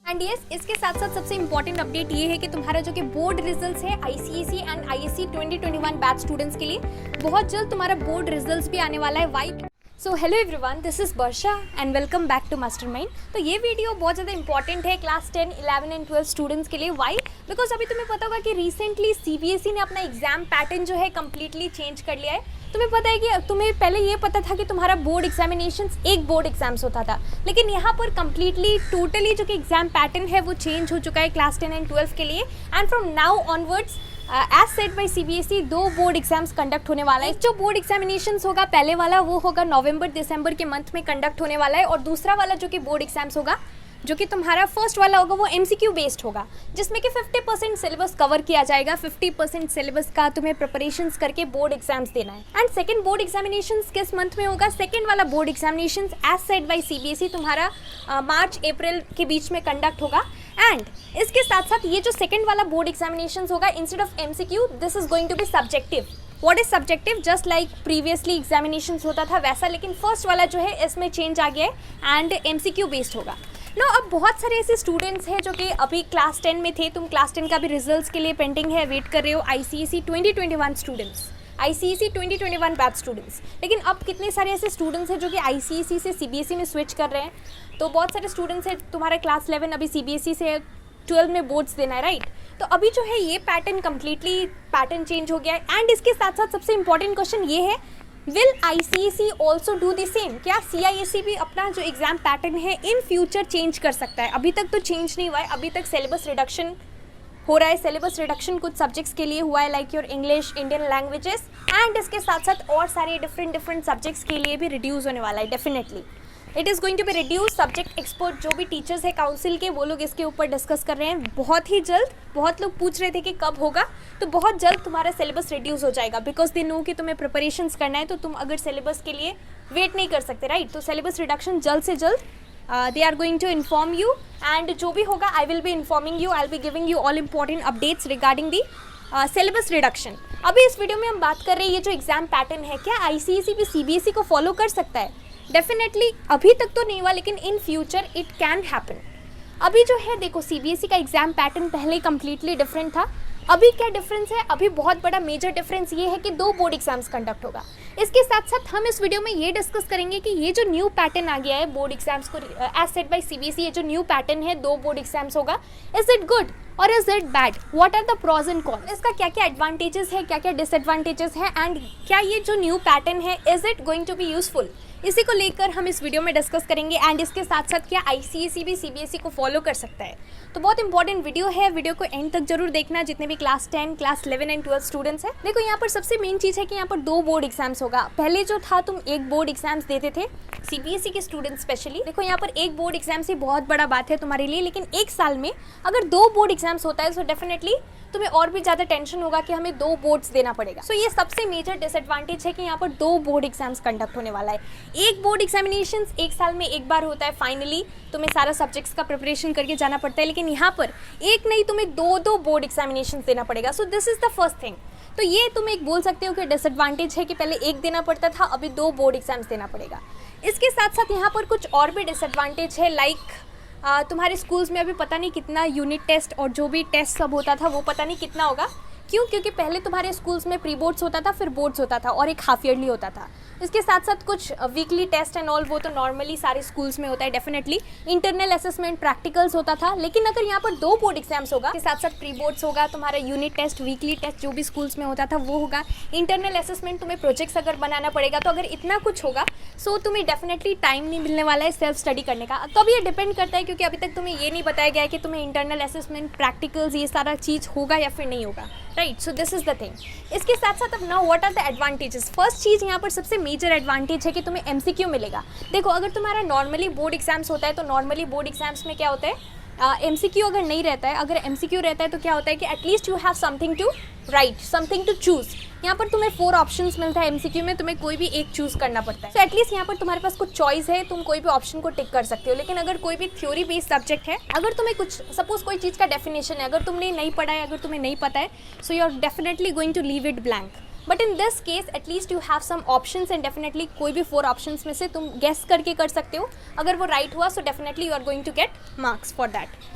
And yes, इसके साथ साथ सबसे इंपॉर्टेंट अपडेट ये है कि तुम्हारा जो कि बोर्ड रिजल्ट्स है ICSE and ISC 2021 batch students के लिए बहुत जल्द तुम्हारा बोर्ड रिजल्ट्स भी आने वाला है। Why? So hello everyone, this is Varsha and welcome back to Mastermind. तो ये वीडियो बहुत ज़्यादा इंपॉर्टेंट है क्लास 10, 11 एंड 12 स्टूडेंट्स के लिए। वाई? बिकॉज अभी तुम्हें पता होगा कि रिसेंटली सीबीएसई ने अपना एग्जाम पैटर्न जो है कम्प्लीटली चेंज कर लिया है। तुम्हें पता है कि तुम्हें पहले ये पता था कि तुम्हारा बोर्ड एग्जामिनेशंस एक बोर्ड एग्जाम्स होता था, लेकिन यहाँ पर कम्प्लीटली टोटली जो कि एग्जाम पैटर्न है वो चेंज हो चुका है क्लास 10 एंड 12 के लिए। And from now onwards as set by CBSE 2 board exams conduct होने वाला है। जो बोर्ड एग्जामिनेशंस होगा पहले वाला वो होगा नवंबर दिसंबर के मंथ में कंडक्ट होने वाला है, और दूसरा वाला जो कि बोर्ड एग्जाम्स होगा जो कि तुम्हारा फर्स्ट वाला होगा वो एमसीक्यू बेस्ड होगा, जिसमें कि 50% सिलेबस कवर किया जाएगा। 50% सिलेबस का तुम्हें प्रिपरेशंस करके बोर्ड एग्जाम्स देना है। एंड सेकंड बोर्ड एग्जामिनेशंस किस मंथ में होगा? सेकंड वाला board examinations as set by CBSE तुम्हारा मार्च अप्रैल के बीच में कंडक्ट होगा। एंड इसके साथ साथ ये जो सेकंड वाला बोर्ड एग्जामिनेशंस होगा, instead of MCQ this is going to be subjective. What is subjective? Just like previously examinations होता था वैसा, लेकिन फर्स्ट वाला जो है इसमें चेंज आ गया है एंड एमसीक्यू बेस्ड होगा। नो, अब बहुत सारे ऐसे स्टूडेंट्स हैं जो कि अभी क्लास 10 में थे, तुम क्लास 10 का भी रिजल्ट्स के लिए पेंडिंग है, वेट कर रहे हो। ICSE 2021 students, ICSE 2021 batch students. लेकिन अब कितने सारे ऐसे स्टूडेंट्स हैं जो कि आईसीएसई से सीबीएसई में स्विच कर रहे हैं। तो बहुत सारे स्टूडेंट्स हैं, तुम्हारा क्लास 11 अभी सीबीएसई से 12 में बोर्ड्स देना है, राइट? तो अभी जो है ये पैटर्न चेंज हो गया है। एंड इसके साथ साथ सबसे इंपॉर्टेंट क्वेश्चन ये है, will ICSE also do the same? क्या सीआईएसई भी अपना जो एग्जाम पैटर्न है इन फ्यूचर चेंज कर सकता है? अभी तक तो चेंज नहीं हुआ है, अभी तक सिलेबस रिडक्शन हो रहा है। सिलेबस रिडक्शन कुछ सब्जेक्ट्स के लिए हुआ है, like your English, Indian languages, and इसके साथ साथ और सारे डिफरेंट सब्जेक्ट्स के लिए भी रिड्यूस होने वाला है। Definitely it is going to be reduce. Subject expert जो भी टीचर्स है काउंसिल के, वो लोग इसके ऊपर डिस्कस कर रहे हैं बहुत ही जल्द। बहुत लोग पूछ रहे थे कि कब होगा, तो बहुत जल्द तुम्हारा सिलेबस रिड्यूस हो जाएगा, बिकॉज दे नो कि तुम्हें प्रिपरेशंस करना है, तो तुम अगर सिलेबस के लिए वेट नहीं कर सकते, राइट? तो सिलेबस रिडक्शन जल्द से जल्द they are going to inform you, and जो भी होगा I will be informing you, I will be giving you all important updates regarding the syllabus reduction. अभी इस वीडियो में हम बात कर रहे हैं ये जो एग्जाम पैटर्न है, क्या आईसीएसई भी सीबीएसई को फॉलो कर सकता है? डेफिनेटली अभी तक तो नहीं हुआ, लेकिन in future it can happen. अभी जो है देखो, सीबीएसई का एग्जाम पैटर्न पहले कम्प्लीटली डिफरेंट था। अभी क्या डिफरेंस है? अभी बहुत बड़ा मेजर डिफरेंस ये है कि 2 बोर्ड एग्जाम्स कंडक्ट होगा। इसके साथ साथ हम इस वीडियो में ये डिस्कस करेंगे कि ये जो न्यू पैटर्न आ गया है बोर्ड एग्जाम्स को एज सेट बाय सीबीएसई, ये जो न्यू पैटर्न है 2 बोर्ड एग्जाम्स होगा, इज इट गुड और is it bad? What are the pros and cons? इसका क्या क्या एडवांटेजेस है, क्या क्या डिसएडवांटेजेस है, एंड क्या ये जो न्यू पैटर्न है is it going to be useful? इसी को लेकर हम इस वीडियो में डिस्कस करेंगे। एंड इसके साथ साथ क्या आईसीएसई भी सीबीएसई को फॉलो कर सकता है? तो बहुत इंपॉर्टेंट वीडियो है, वीडियो को एंड तक जरूर देखना, जितने भी क्लास 10, क्लास 11 एंड 12 स्टूडेंट्स हैं। देखो यहाँ पर सबसे मेन चीज़ है कि यहाँ पर 2 बोर्ड एग्जाम्स होगा। पहले जो था तुम एक बोर्ड एग्जाम्स देते थे, सीबीएसई के स्टूडेंट्स स्पेशली। देखो यहाँ पर एक बोर्ड एग्जाम से बहुत बड़ा बात है तुम्हारे लिए, लेकिन एक साल में अगर 2 बोर्ड एग्जाम्स होता है तो डेफिनेटली तुम्हें और भी ज़्यादा टेंशन होगा कि हमें 2 बोर्ड्स देना पड़ेगा। सो ये सबसे मेजर डिसएडवांटेज है कि यहाँ पर 2 बोर्ड एग्जाम्स कंडक्ट होने वाला है। एक बोर्ड एग्जामिनेशंस एक साल में एक बार होता है, फाइनली तुम्हें सारा सब्जेक्ट्स का प्रिपरेशन करके जाना पड़ता है, लेकिन यहाँ पर एक नहीं तुम्हें 2 बोर्ड एग्जामिनेशंस देना पड़ेगा। सो this is the first thing. तो ये तुम एक बोल सकते हो कि डिसएडवांटेज है कि पहले एक देना पड़ता था, अभी 2 बोर्ड एग्जाम्स देना पड़ेगा। इसके साथ साथ यहाँ पर कुछ और भी डिसएडवांटेज है, लाइक तुम्हारे स्कूल्स में अभी पता नहीं कितना यूनिट टेस्ट और जो भी टेस्ट सब होता था वो पता नहीं कितना होगा। क्यों? क्योंकि पहले तुम्हारे स्कूल्स में प्री बोर्ड्स होता था, फिर बोर्ड्स होता था, और एक हाफ ईयरली होता था। इसके साथ साथ कुछ वीकली टेस्ट एंड ऑल, वो तो नॉर्मली सारे स्कूल्स में होता है। डेफिनेटली इंटरनल असेसमेंट, प्रैक्टिकल्स होता था, लेकिन अगर यहाँ पर 2 बोर्ड एग्जाम्स होगा, इसके साथ साथ प्री बोर्ड्स होगा, तुम्हारा यूनिट टेस्ट, वीकली टेस्ट जो भी स्कूल्स में होता था वो होगा, इंटरनल असेसमेंट, तुम्हें प्रोजेक्ट्स अगर बनाना पड़ेगा, तो अगर इतना कुछ होगा सो तुम्हें डेफिनेटली टाइम नहीं मिलने वाला है सेल्फ स्टडी करने का। तो अब ये डिपेंड करता है, क्योंकि अभी तक तुम्हें ये नहीं बताया गया है कि तुम्हें इंटरनल असेसमेंट, प्रैक्टिकल्स, ये सारा चीज़ होगा या फिर नहीं होगा, right? So this is the thing. इसके साथ साथ अब now what are the advantages? First चीज़ यहाँ पर सबसे मेजर एडवांटेज है कि तुम्हें एमसीक्यू मिलेगा। देखो अगर तुम्हारा नॉर्मली बोर्ड एग्जाम्स होता है, तो नॉर्मली बोर्ड एग्जाम्स में क्या होता है, एमसीक्यू अगर नहीं रहता है, अगर एमसीक्यू रहता है तो क्या होता है कि at least you have something to write, something to choose. यहाँ पर तुम्हें 4 ऑप्शंस मिलता है एमसीक्यू में, तुम्हें कोई भी एक चूज करना पड़ता है। तो एटलीस्ट यहाँ पर तुम्हारे पास कुछ चॉइस है, तुम कोई भी ऑप्शन को टिक कर सकते हो। लेकिन अगर कोई भी थ्योरी बेस्ड सब्जेक्ट है, अगर तुम्हें कुछ सपोज कोई चीज़ का डेफिनेशन है, अगर तुमने नहीं पढ़ा है, अगर तुम्हें नहीं पता है, so you are definitely going to leave it blank. But in this case at least you have some options and definitely कोई भी 4 ऑप्शंस में से तुम गेस करके कर सकते हो. अगर वो राइट हुआ so definitely you are going to get marks for that.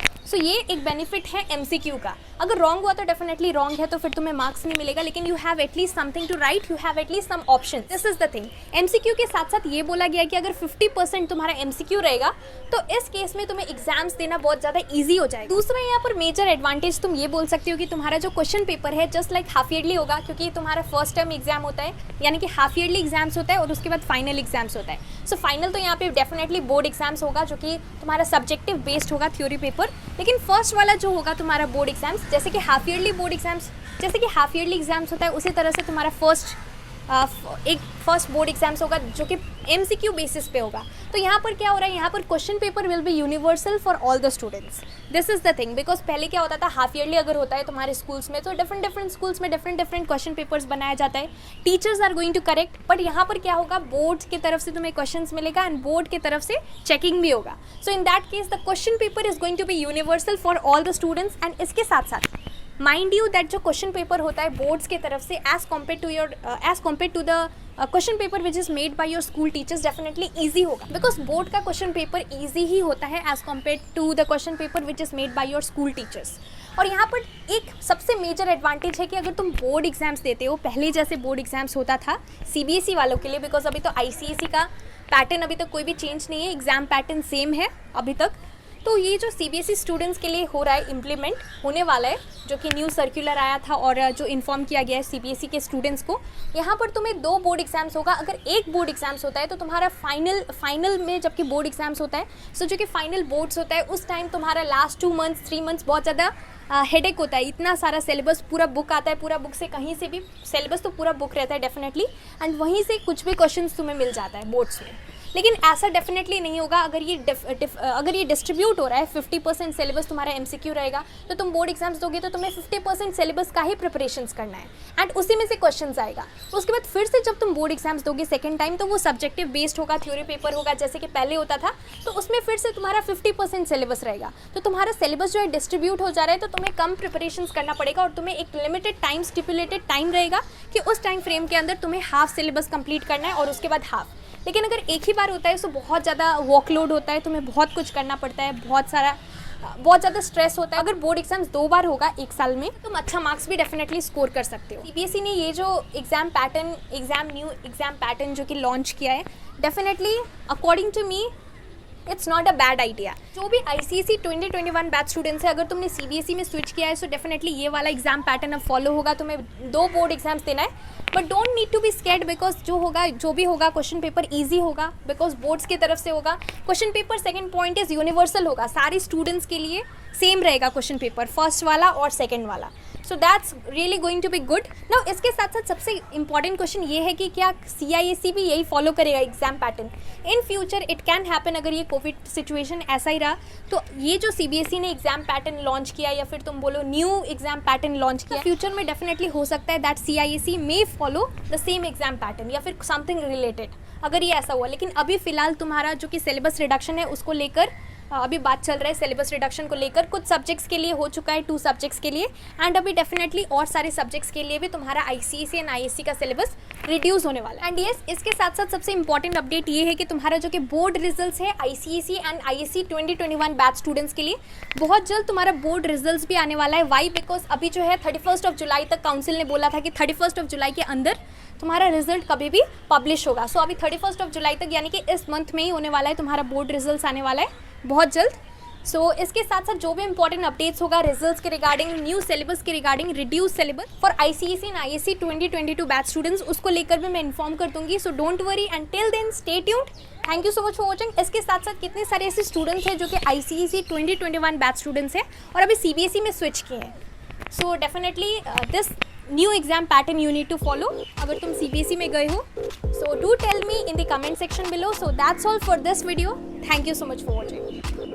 So ये एक बेनिफिट है MCQ का. अगर रॉन्ग हुआ तो डेफिनेटली रॉन्ग है, तो फिर तुम्हें मार्क्स नहीं मिलेगा, लेकिन you have at least something to write, you have at least some option. This is the thing. MCQ के साथ साथ ये बोला गया कि अगर 50% तुम्हारा MCQ रहेगा तो इस केस में तुम्हें एग्जाम्स देना बहुत ज़्यादा ईजी हो जाएगा. दूसरा यहाँ पर मेजर एडवांटेज तुम ये बोल सकते हो कि तुम्हारा जो क्वेश्चन पेपर है जस्ट लाइक हाफ ईयरली होगा, क्योंकि तुम्हारा फर्स्ट टर्म एग्जाम होता है, यानी कि हाफ ईयरली एग्जाम्स होता है और उसके बाद फाइनल एग्जाम्स होता है. सो फाइनल तो यहाँ पे डेफिनेटली बोर्ड एग्जाम्स होगा, जो कि तुम्हारा सब्जेक्टिव बेस्ड होगा, थ्योरी पेपर. लेकिन फर्स्ट वाला जो होगा तुम्हारा बोर्ड एग्जाम्स, जैसे कि हाफ ईयरली बोर्ड एग्जाम्स, जैसे कि हाफ ईयरली एग्जाम्स होता है, उसी तरह से तुम्हारा फर्स्ट बोर्ड एग्जाम्स होगा जो कि MCQ बेसिस पे होगा. तो यहाँ पर क्या हो रहा है, यहाँ पर question paper will be universal for all the students. This is the thing. Because पहले क्या होता था, हाफ ईयरली अगर होता है तुम्हारे स्कूल्स में तो डिफरेंट स्कूल्स में डिफरेंट क्वेश्चन पेपर्स बनाया जाता है. Teachers are going to correct. But यहाँ पर क्या होगा, बोर्ड की तरफ से तुम्हें क्वेश्चन मिलेगा एंड बोर्ड की तरफ से चेकिंग भी होगा. So in that case the question paper is going to be universal for all the students. And इसके साथ साथ माइंड यू दैट जो क्वेश्चन पेपर होता है बोर्ड्स की तरफ से as compare to the question paper which is made by your school teachers definitely easy होगा. बिकॉज बोर्ड का क्वेश्चन पेपर ईजी ही होता है as compare to the question paper which is made by your school teachers. और यहाँ पर एक सबसे मेजर एडवांटेज है कि अगर तुम बोर्ड एग्जाम्स देते हो, पहले जैसे बोर्ड एग्जाम्स होता था CBSE वालों के लिए, बिकॉज अभी तो ICSE का पैटर्न अभी तक कोई भी चेंज नहीं है, एग्जाम पैटर्न सेम है अभी तक. तो ये जो CBSE स्टूडेंट्स के लिए हो रहा है, इम्प्लीमेंट होने वाला है, जो कि न्यू सर्कुलर आया था और जो इन्फॉर्म किया गया है CBSE के स्टूडेंट्स को, यहाँ पर तुम्हें 2 बोर्ड एग्जाम्स होगा. अगर एक बोर्ड एग्जाम्स होता है तो तुम्हारा फाइनल में जबकि बोर्ड एग्जाम्स होता है, सो जो कि फाइनल बोर्ड्स होता है उस टाइम तुम्हारा लास्ट 2 मंथ्स 3 मंथ्स बहुत ज़्यादा हेडेक होता है. इतना सारा सिलेबस, पूरा बुक आता है, पूरा बुक से कहीं से भी सिलेबस तो पूरा बुक रहता है डेफिनेटली, एंड वहीं से कुछ भी क्वेश्चन तुम्हें मिल जाता है बोर्ड्स में. लेकिन ऐसा डेफिनेटली नहीं होगा. अगर ये डिस्ट्रीब्यूट हो रहा है, 50% सिलेबस तुम्हारा MCQ रहेगा, तो तुम बोर्ड एग्जाम्स दोगे तो तुम्हें 50% सिलेबस का ही प्रिपरेशंस करना है एंड उसी में से क्वेश्चंस आएगा. उसके बाद फिर से जब तुम बोर्ड एग्जाम्स दोगे सेकंड टाइम, तो वो सब्जेक्टिव बेस्ड होगा, थ्योरी पेपर होगा जैसे कि पहले होता था. तो उसमें फिर से तुम्हारा 50% सिलेबस रहेगा. तो तुम्हारा सिलेबस जो है डिस्ट्रीब्यूट हो जा रहा है, तो तुम्हें कम प्रिपरेशंस करना पड़ेगा और तुम्हें एक लिमिटेड टाइम, स्टिपुलेटेड टाइम रहेगा कि उस टाइम फ्रेम के अंदर तुम्हें हाफ सिलेबस कंप्लीट करना है और उसके बाद हाफ. लेकिन अगर एक ही बार होता है तो बहुत ज़्यादा वर्कलोड होता है, तुम्हें बहुत कुछ करना पड़ता है, बहुत ज़्यादा स्ट्रेस होता है. अगर बोर्ड एग्जाम्स 2 बार होगा 1 साल में, तुम अच्छा मार्क्स भी डेफिनेटली स्कोर कर सकते हो. CBSE ने ये जो न्यू एग्ज़ाम पैटर्न जो कि लॉन्च किया है, definitely according to me it's not a bad idea. जो भी ICSE 2021 बैच स्टूडेंट्स है, अगर तुमने CBSE में स्विच किया है सो डेफिनेटली ये वाला एग्जाम पैटर्न अब फॉलो होगा. तुम्हें 2 बोर्ड एग्जाम्स देना है, but don't need to be scared, because जो भी होगा क्वेश्चन पेपर ईजी होगा, बिकॉज बोर्ड्स की तरफ से होगा. Question paper, second point is universal होगा, सारे स्टूडेंट्स के लिए सेम रहेगा क्वेश्चन पेपर, फर्स्ट वाला और सेकेंड वाला. So that's really going to be good. Now इसके साथ साथ सबसे इंपॉर्टेंट क्वेश्चन ये है कि क्या CISE भी यही फॉलो करेगा exam pattern in future. It can happen. अगर ये कोविड सिचुएशन ऐसा ही रहा तो ये जो CBSE ने एग्जाम पैटर्न लॉन्च किया, या फिर तुम बोलो न्यू एग्जाम पैटर्न लॉन्च किया, फ्यूचर में डेफिनेटली हो सकता है that CISE may follow the same exam pattern या फिर समथिंग रिलेटेड, अगर ये ऐसा हुआ. लेकिन अभी फिलहाल तुम्हारा जो कि सिलेबस रिडक्शन है उसको लेकर अभी बात चल रहा है. सिलेबस रिडक्शन को लेकर कुछ सब्जेक्ट्स के लिए हो चुका है, 2 सब्जेक्ट्स के लिए, एंड अभी डेफिनेटली और सारे सब्जेक्ट्स के लिए भी तुम्हारा ICSE एंड ISC का सिलेबस रिड्यूस होने वाला है. एंड येस, इसके साथ साथ सबसे इंपॉर्टेंट अपडेट ये है कि तुम्हारा जो कि बोर्ड रिजल्ट्स है ICSE and ISC 2021 batch students के लिए, बहुत जल्द तुम्हारा बोर्ड रिजल्ट्स भी आने वाला है. वाई? बिकॉज अभी जो है 31 जुलाई तक काउंसिल ने बोला था कि 31 जुलाई के अंदर तुम्हारा रिजल्ट कभी भी पब्लिश होगा. सो अभी 31 जुलाई तक, यानी कि इस मंथ में ही होने वाला है तुम्हारा बोर्ड रिजल्ट्स आने वाला है बहुत जल्द. सो इसके साथ साथ जो भी इंपॉर्टेंट अपडेट्स होगा रिजल्ट्स के रिगार्डिंग, न्यू सिलेबस के regarding, reduce syllabus for ICSE and ISC 2022 batch students, उसको लेकर भी मैं इन्फॉर्म कर दूंगी. So don't worry and till then stay tuned. Thank you so much for watching. इसके साथ साथ कितने सारे ऐसे स्टूडेंट्स हैं जो कि ICSE 2021 बैच स्टूडेंट्स हैं और अभी CBSE में स्विच किए हैं. So definitely this new exam pattern you need to follow अगर तुम CBSE में गए हो. So do tell me in the comment section below. So that's all for this video. Thank you so much for watching.